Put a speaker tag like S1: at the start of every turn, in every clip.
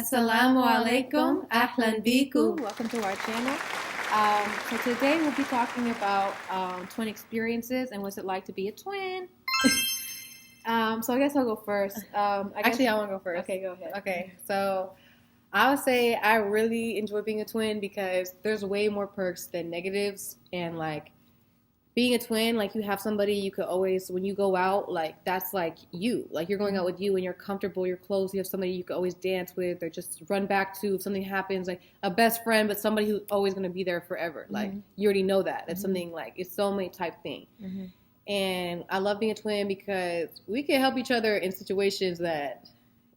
S1: Assalamu alaikum, ahlan bikum. Welcome to our channel. So today we'll be talking about twin experiences and what's it like to be a twin. So I guess I'll go first.
S2: I want to go first.
S1: Okay, go ahead.
S2: Okay, so I would say I really enjoy being a twin because there's way more perks than negatives. And like being a twin, like you have somebody you could always, when you go out, like that's like you. Like you're going out with you and you're comfortable, you're close, you have somebody you could always dance with or just run back to if something happens, like a best friend, but somebody who's always going to be there forever. Like you already know that. That's something like, it's soulmate type thing. And I love being a twin because we can help each other in situations that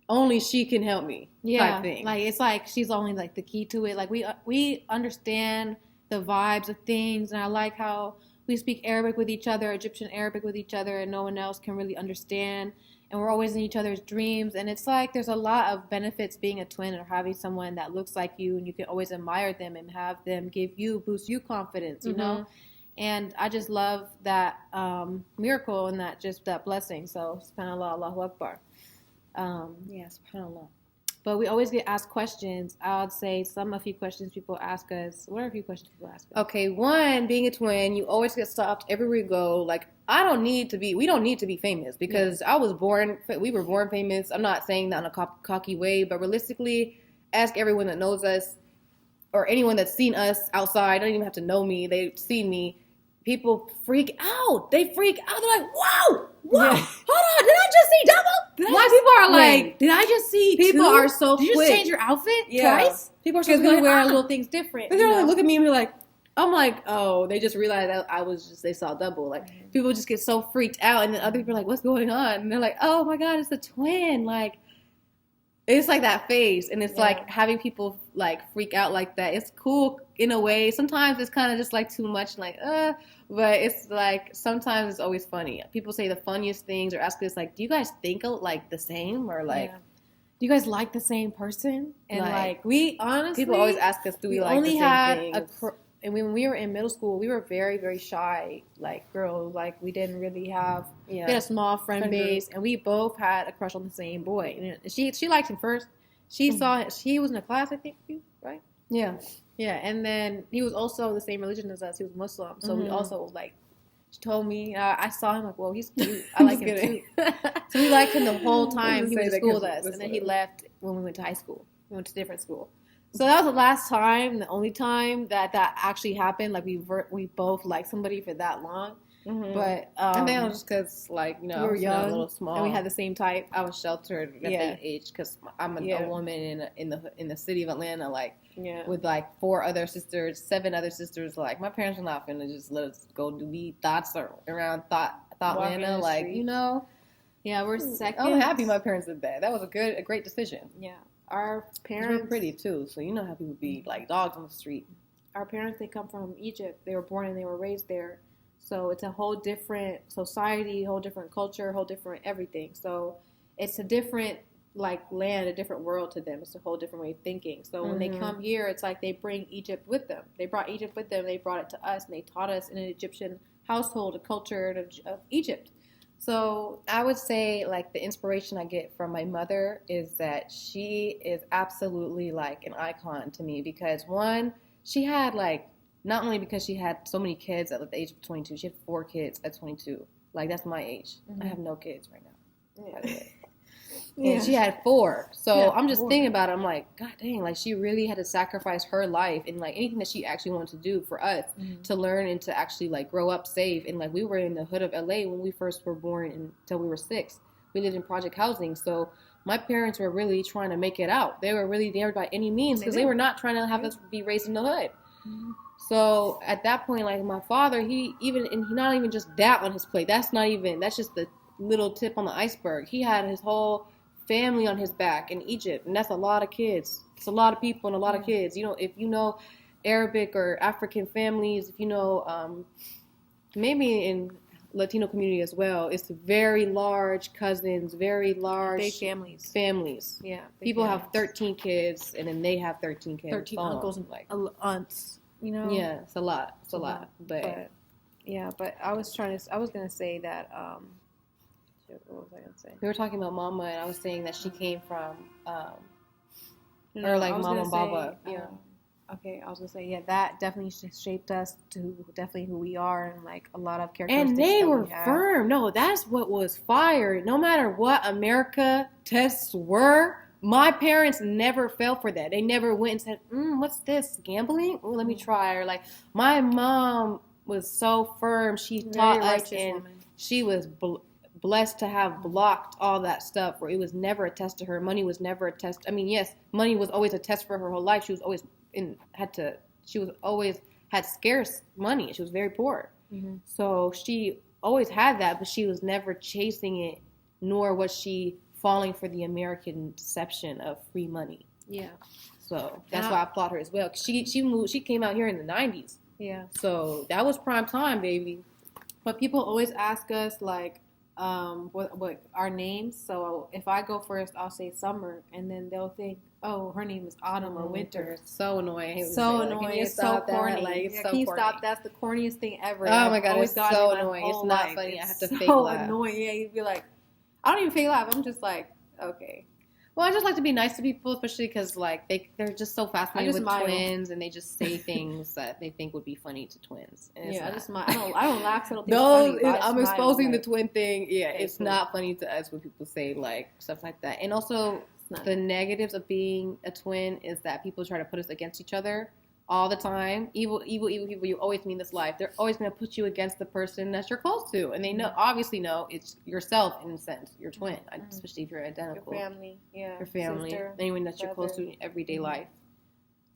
S2: only she can help me. Type thing.
S1: Like it's like she's only like the key to it. Like we understand the vibes of things, and I like how we speak Arabic with each other, Egyptian Arabic with each other, and no one else can really understand. And we're always in each other's dreams. And it's like there's a lot of benefits being a twin or having someone that looks like you, and you can always admire them and have them boost you confidence, you know? And I just love that miracle and that blessing. So, subhanAllah, Allahu Akbar.
S2: SubhanAllah.
S1: But we always get asked questions. I would say a few questions people ask us. What are a few questions people ask us?
S2: Okay, one, being a twin, you always get stopped everywhere you go. Like, we don't need to be famous because we were born famous. I'm not saying that in a cocky way, but realistically, ask everyone that knows us or anyone that's seen us outside. Don't even have to know me. They've seen me. People freak out. They freak out. They're like, whoa, hold on, did I just see double?
S1: Why people are like, did I just see
S2: people
S1: two?
S2: are so
S1: Did you
S2: quick.
S1: just change your outfit twice?
S2: People are so
S1: because we
S2: quick.
S1: wear little things different.
S2: They're like, look at me and be like, I'm like, oh, they just realized that they saw double. Like, people just get so freaked out, and then other people are like, what's going on? And they're like, oh my God, it's a twin. Like, it's like that phase, and it's like having people like freak out like that. It's cool in a way. Sometimes it's kind of just like too much, like but it's like sometimes it's always funny. People say the funniest things or ask us like, do you guys think like the same or like,
S1: do you guys like the same person? And like we honestly,
S2: people always ask us, do we like the same things?
S1: And when we were in middle school, we were very, very shy, like girls. Like we didn't really have. We had a small friend base, and we both had a crush on the same boy. And she liked him first. She saw he was in a class, I think, right?
S2: Yeah.
S1: And then he was also the same religion as us. He was Muslim, so we also like. She told me, I saw him like, well, he's cute. I like him too. So we liked him the whole time he was in school with us, and then he left when we went to high school. We went to different school. So that was the last time, the only time that actually happened. Like we both liked somebody for that long. But
S2: I think it was just because, like, you know,
S1: we were young,
S2: a little small,
S1: and we had the same type.
S2: I was sheltered at that age because I'm a woman in the city of Atlanta, like with like 7 other sisters. Like my parents were not finna just let us go do thoughts around Atlanta, like you know.
S1: Yeah, we're second.
S2: I'm happy my parents did that. That was a great decision.
S1: Yeah. Our parents
S2: were pretty too, so you know how people be like dogs on the street.
S1: Our parents, they come from Egypt. They were born and they were raised there, so it's a whole different society, whole different culture, whole different everything. So it's a different like land, a different world to them. It's a whole different way of thinking. So when they come here, it's like they bring Egypt with them. They brought Egypt with them. They brought it to us, and they taught us in an Egyptian household, a culture of Egypt. So I would say, like, the inspiration I get from my mother is that she is absolutely, like, an icon to me because, one, she had, like, not only because she had so many kids at the age of 22, she had 4 kids at 22. Like, that's my age. I have no kids right now, by the way. And she had 4. So I'm just thinking about it. I'm like, God dang, like she really had to sacrifice her life and like anything that she actually wanted to do for us to learn and to actually like grow up safe. And like we were in the hood of LA when we first were born until we were 6. We lived in project housing. So my parents were really trying to make it out. They were really there by any means because they were not trying to have us be raised in the hood. So at that point, like my father, he not even just that on his plate. That's just the little tip on the iceberg. He had his whole family on his back in Egypt, and that's a lot of kids. It's a lot of people and a lot of kids. You know, if you know Arabic or African families, if you know, maybe in Latino community as well, it's very large cousins, very large big families. Yeah,
S2: people have 13 kids, and then they have 13 kids,
S1: 13 uncles and like aunts. You know,
S2: yeah, it's a lot. It's a lot, but
S1: I was gonna say that. What was I gonna say?
S2: We were talking about Mama, and I was saying that she came from or like
S1: I was
S2: mama
S1: gonna
S2: and baba.
S1: say,
S2: Yeah.
S1: Okay, I was gonna say, yeah, that definitely shaped us to definitely who we are and like a lot of characteristics.
S2: And they
S1: that
S2: were
S1: we have.
S2: firm. No, that's what was fire. No matter what America tests were, my parents never fell for that. They never went and said, what's this? Gambling? Oh, let me try. Or like, my mom was so firm. She taught us, and
S1: woman.
S2: she was blessed to have blocked all that stuff where it was never a test to her. Money was never a test. I mean, yes, money was always a test for her whole life. She was always always had scarce money. She was very poor.
S1: Mm-hmm.
S2: So she always had that, but she was never chasing it, nor was she falling for the American deception of free money.
S1: Yeah.
S2: So that's why I applaud her as well. She came out here in the 90s.
S1: Yeah.
S2: So that was prime time, baby.
S1: But people always ask us like what our names. So if I go first, I'll say Summer, and then they'll think, oh, her name is Autumn or Winter.
S2: It's so annoying.
S1: So annoying. It's so corny.
S2: Like, it's so
S1: can you
S2: corny.
S1: stop? That's the corniest thing ever.
S2: Oh my god, it's so annoying. It's not funny. I have to fake laugh.
S1: So annoying. Yeah, you'd be like, I don't even fake laugh. I'm just like, okay.
S2: Well, I just like to be nice to people, especially because like they're just so fascinated with
S1: smile.
S2: twins, and they just say things that they think would be funny to twins. And
S1: yeah, I don't laugh. I don't think
S2: no,
S1: it's funny.
S2: I'm exposing
S1: like,
S2: the twin thing. Yeah,
S1: okay,
S2: it's
S1: cool.
S2: not funny to us when people say like stuff like that. And also the negatives of being a twin is that people try to put us against each other all the time. Evil people you always meet in this life. They're always going to put you against the person that you're close to, and they obviously know it's yourself in a sense, your twin, especially if you're identical.
S1: Your family, yeah,
S2: your family,
S1: sister,
S2: anyone that you're close to in everyday life.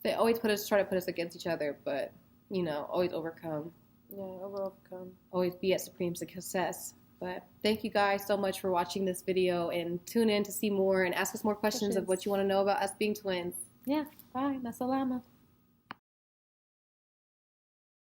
S2: They always try to put us against each other, but always overcome.
S1: Yeah, overcome.
S2: Always be at supreme success. But thank you guys so much for watching this video, and tune in to see more and ask us more questions of what you want to know about us being twins.
S1: Yeah, bye. Masalama.